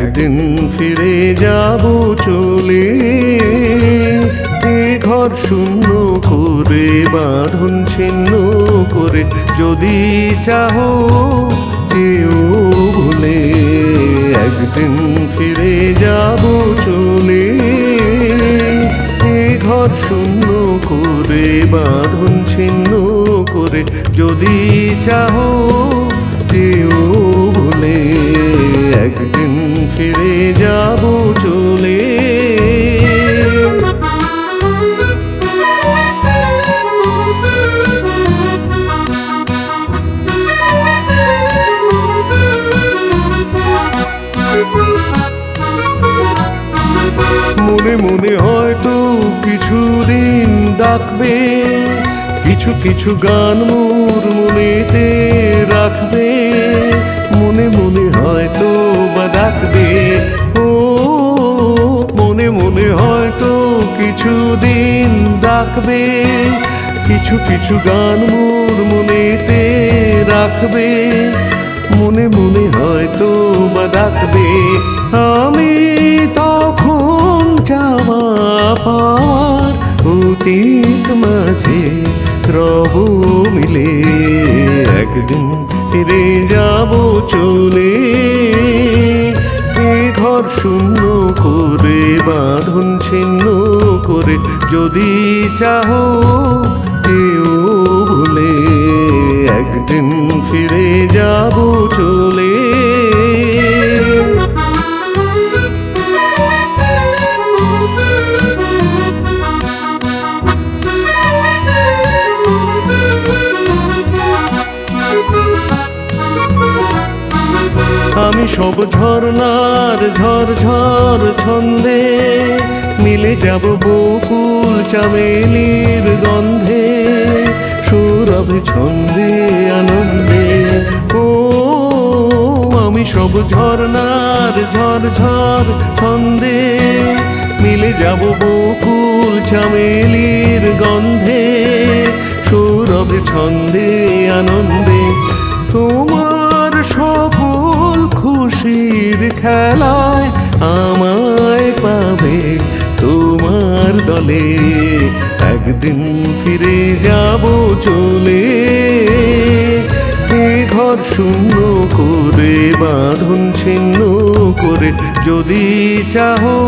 একদিন ফিরে যাব চলে, এ ঘর শূন্য করে বাঁধন ছিন্ন করে, যদি চাহো কেউ ভুলে। একদিন ফিরে যাব চলে, এ ঘর শূন্য করে বাঁধন ছিন্ন করে, যদি চাহো কেউ ভুলে। একদিন ফিরে যাব চলে। মনে মনে হয়তো কিছুদিন ডাকবে, কিছু কিছু গান মোর মনেতে রাখবে। মনে মনে হয়তো বা ডাকবে, ও মনে মনে হয়তো কিছুদিন ডাকবে, কিছু কিছু গান মোর মনেতে রাখবে। মনে মনে হয়তো বা ডাকবে, আমি তখন চাওয়া পাওয়ার অতীত মাঝে রব মিলে। একদিন ফিরে যাব চলে, এ ঘর শূন্য করে বাঁধন ছিন্ন করে, যদি চাহো কেউ ভুলে। একদিন ফিরে যাব চলে। আমি সব ঝর্ণার ঝরঝর ছন্দে মিলে যাব বকুল চামেলির গন্ধে, সৌরভে ছন্দে আনন্দে। ও আমি সব ঝর্ণার ঝরঝর ছন্দে মিলে যাব বকুল চামেলির গন্ধে, সৌরভে ছন্দে আনন্দে। তোমার সকল খুশির খেলায় আমায় পাবে তোমার দলে। একদিন ফিরে যাব চলে, এ ঘর শূন্য করে বাঁধন ছিন্ন করে, যদি চাহো